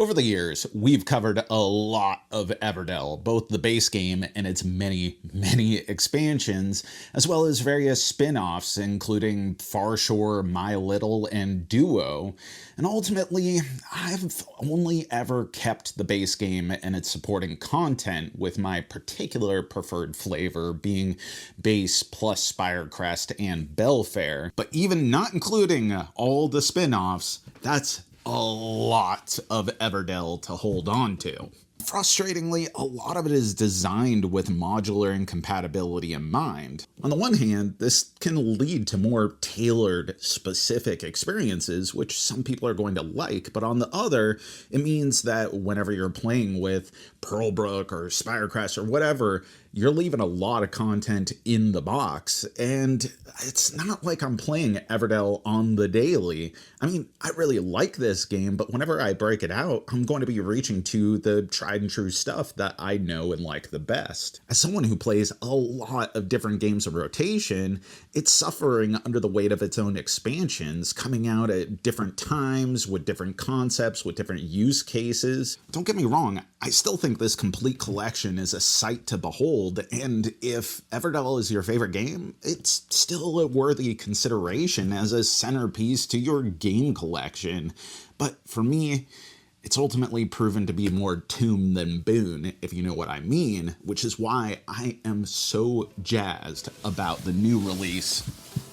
Over the years, we've covered a lot of Everdell, both the base game and its many, many expansions, as well as various spin-offs, including Far Shore, My Little, and Duo. And ultimately, I've only ever kept the base game and its supporting content, with my particular preferred flavor being base plus Spirecrest and Belfair. But even not including all the spin-offs, that's a lot of Everdell to hold on to. Frustratingly, a lot of it is designed with modular incompatibility in mind. On the one hand, this can lead to more tailored, specific experiences, which some people are going to like, but on the other, it means that whenever you're playing with Pearlbrook or Spirecrest or whatever, you're leaving a lot of content in the box, and it's not like I'm playing Everdell on the daily. I mean, I really like this game, but whenever I break it out, I'm going to be reaching to the tried and true stuff that I know and like the best. As someone who plays a lot of different games of rotation, it's suffering under the weight of its own expansions, coming out at different times, with different concepts, with different use cases. Don't get me wrong, I still think this complete collection is a sight to behold, and if Everdell is your favorite game, it's still a worthy consideration as a centerpiece to your game collection. But for me, it's ultimately proven to be more tomb than boon, if you know what I mean, which is why I am so jazzed about the new release,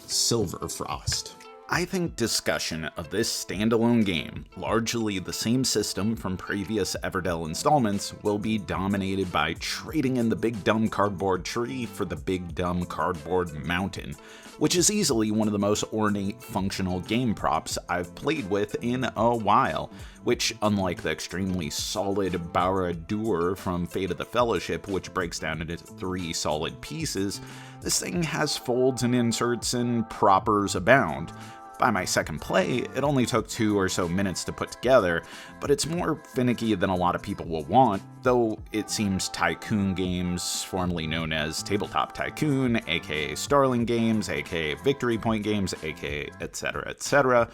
Silverfrost. I think discussion of this standalone game, largely the same system from previous Everdell installments, will be dominated by trading in the big dumb cardboard tree for the big dumb cardboard mountain, which is easily one of the most ornate functional game props I've played with in a while, which, unlike the extremely solid Barad-dûr from Fate of the Fellowship, which breaks down into 3 solid pieces, this thing has folds and inserts and proppers abound. By my second play, it only took 2 or so minutes to put together, but it's more finicky than a lot of people will want, though it seems Tycoon Games, formerly known as Tabletop Tycoon, aka Starling Games, aka Victory Point Games, aka etc.,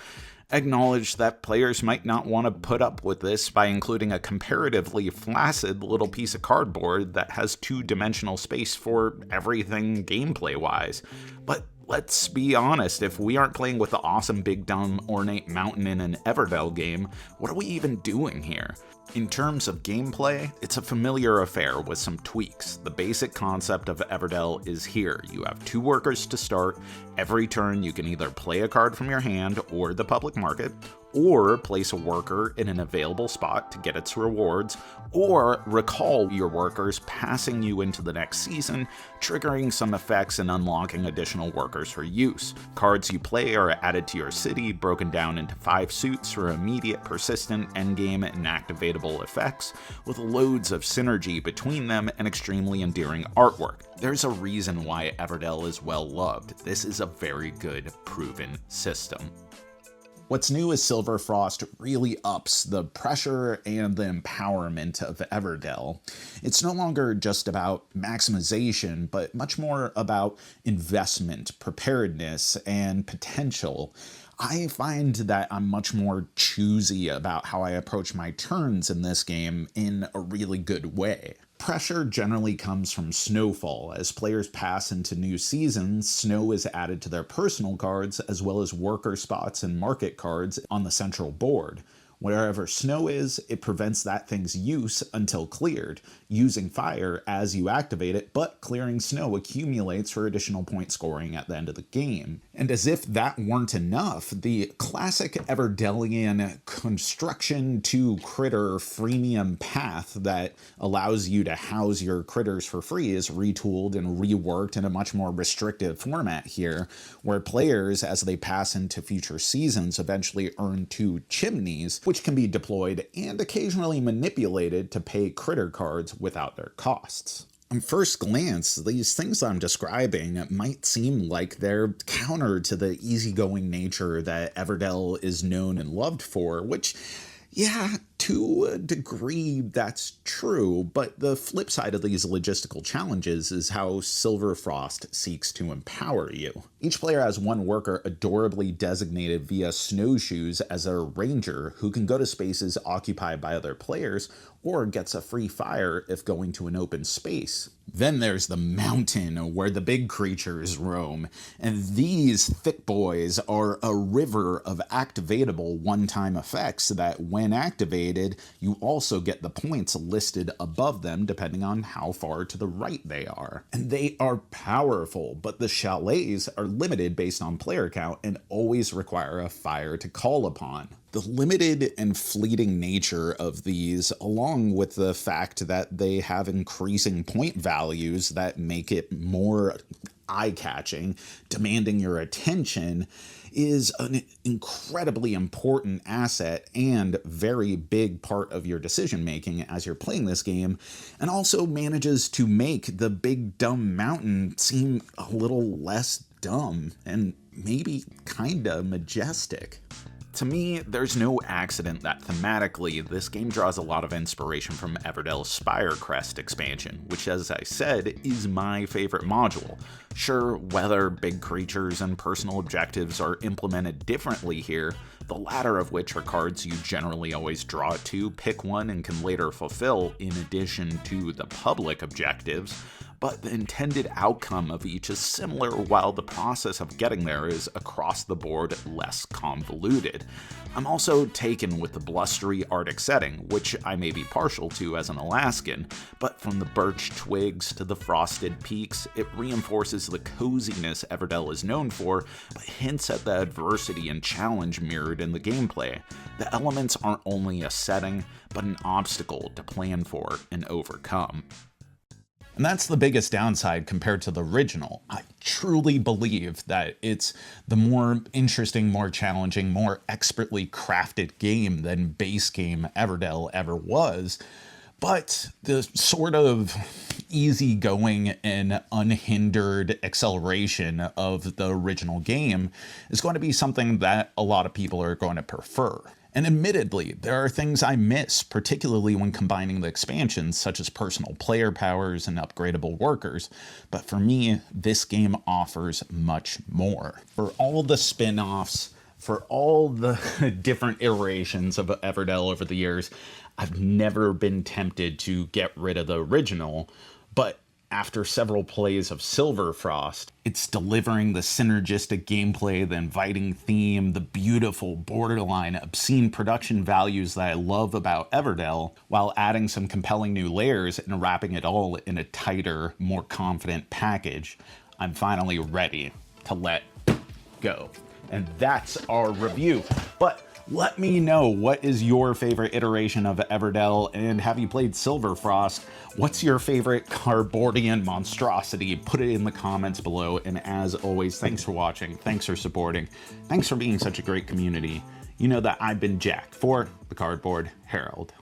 acknowledge that players might not want to put up with this by including a comparatively flaccid little piece of cardboard that has 2-dimensional space for everything gameplay-wise. But let's be honest, if we aren't playing with the awesome big dumb ornate mountain in an Everdell game, what are we even doing here? In terms of gameplay, it's a familiar affair with some tweaks. The basic concept of Everdell is here. You have 2 workers to start. Every turn you can either play a card from your hand or the public market, or place a worker in an available spot to get its rewards, or recall your workers passing you into the next season, triggering some effects and unlocking additional workers for use. Cards you play are added to your city, broken down into 5 suits for immediate, persistent, endgame, and activatable effects, with loads of synergy between them and extremely endearing artwork. There's a reason why Everdell is well loved. This is a very good, proven system. What's new is Silverfrost really ups the pressure and the empowerment of Everdell. It's no longer just about maximization, but much more about investment, preparedness, and potential. I find that I'm much more choosy about how I approach my turns in this game in a really good way. Pressure generally comes from snowfall. As players pass into new seasons, snow is added to their personal cards, as well as worker spots and market cards on the central board. Wherever snow is, it prevents that thing's use until cleared, using fire as you activate it, but clearing snow accumulates for additional point scoring at the end of the game. And as if that weren't enough, the classic Everdellian construction to critter freemium path that allows you to house your critters for free is retooled and reworked in a much more restrictive format here, where players, as they pass into future seasons, eventually earn 2 chimneys, which can be deployed and occasionally manipulated to pay critter cards without their costs. On first glance, these things I'm describing might seem like they're counter to the easygoing nature that Everdell is known and loved for, which, yeah, To a degree, that's true, but the flip side of these logistical challenges is how Silverfrost seeks to empower you. Each player has one worker adorably designated via snowshoes as a ranger who can go to spaces occupied by other players or gets a free fire if going to an open space. Then there's the mountain where the big creatures roam, and these thick boys are a river of activatable one-time effects that when activated, you also get the points listed above them depending on how far to the right they are. And they are powerful, but the chalets are limited based on player count and always require a fire to call upon. The limited and fleeting nature of these, along with the fact that they have increasing point values that make it more eye-catching, demanding your attention, is an incredibly important asset and very big part of your decision-making as you're playing this game, and also manages to make the big dumb mountain seem a little less dumb and maybe kinda majestic. To me, there's no accident that thematically, this game draws a lot of inspiration from Everdell's Spirecrest expansion, which, as I said, is my favorite module. Sure, whether big creatures and personal objectives are implemented differently here, the latter of which are cards you generally always draw to, pick one, and can later fulfill in addition to the public objectives, but the intended outcome of each is similar while the process of getting there is across the board less convoluted. I'm also taken with the blustery Arctic setting, which I may be partial to as an Alaskan, but from the birch twigs to the frosted peaks, it reinforces the coziness Everdell is known for, but hints at the adversity and challenge mirrored in the gameplay. The elements aren't only a setting, but an obstacle to plan for and overcome. And that's the biggest downside compared to the original. I truly believe that it's the more interesting, more challenging, more expertly crafted game than base game Everdell ever was. But the sort of easygoing and unhindered acceleration of the original game is going to be something that a lot of people are going to prefer. And admittedly, there are things I miss, particularly when combining the expansions, such as personal player powers and upgradable workers. But for me, this game offers much more. For all the spin-offs, for all the different iterations of Everdell over the years, I've never been tempted to get rid of the original, but after several plays of Silverfrost, it's delivering the synergistic gameplay, the inviting theme, the beautiful, borderline, obscene production values that I love about Everdell, while adding some compelling new layers and wrapping it all in a tighter, more confident package. I'm finally ready to let go. And that's our review. But let me know, what is your favorite iteration of Everdell, and have you played Silverfrost? What's your favorite Cardboardian monstrosity? Put it in the comments below, and as always, thanks for watching, thanks for supporting, thanks for being such a great community. You know that I've been Jack for the Cardboard Herald.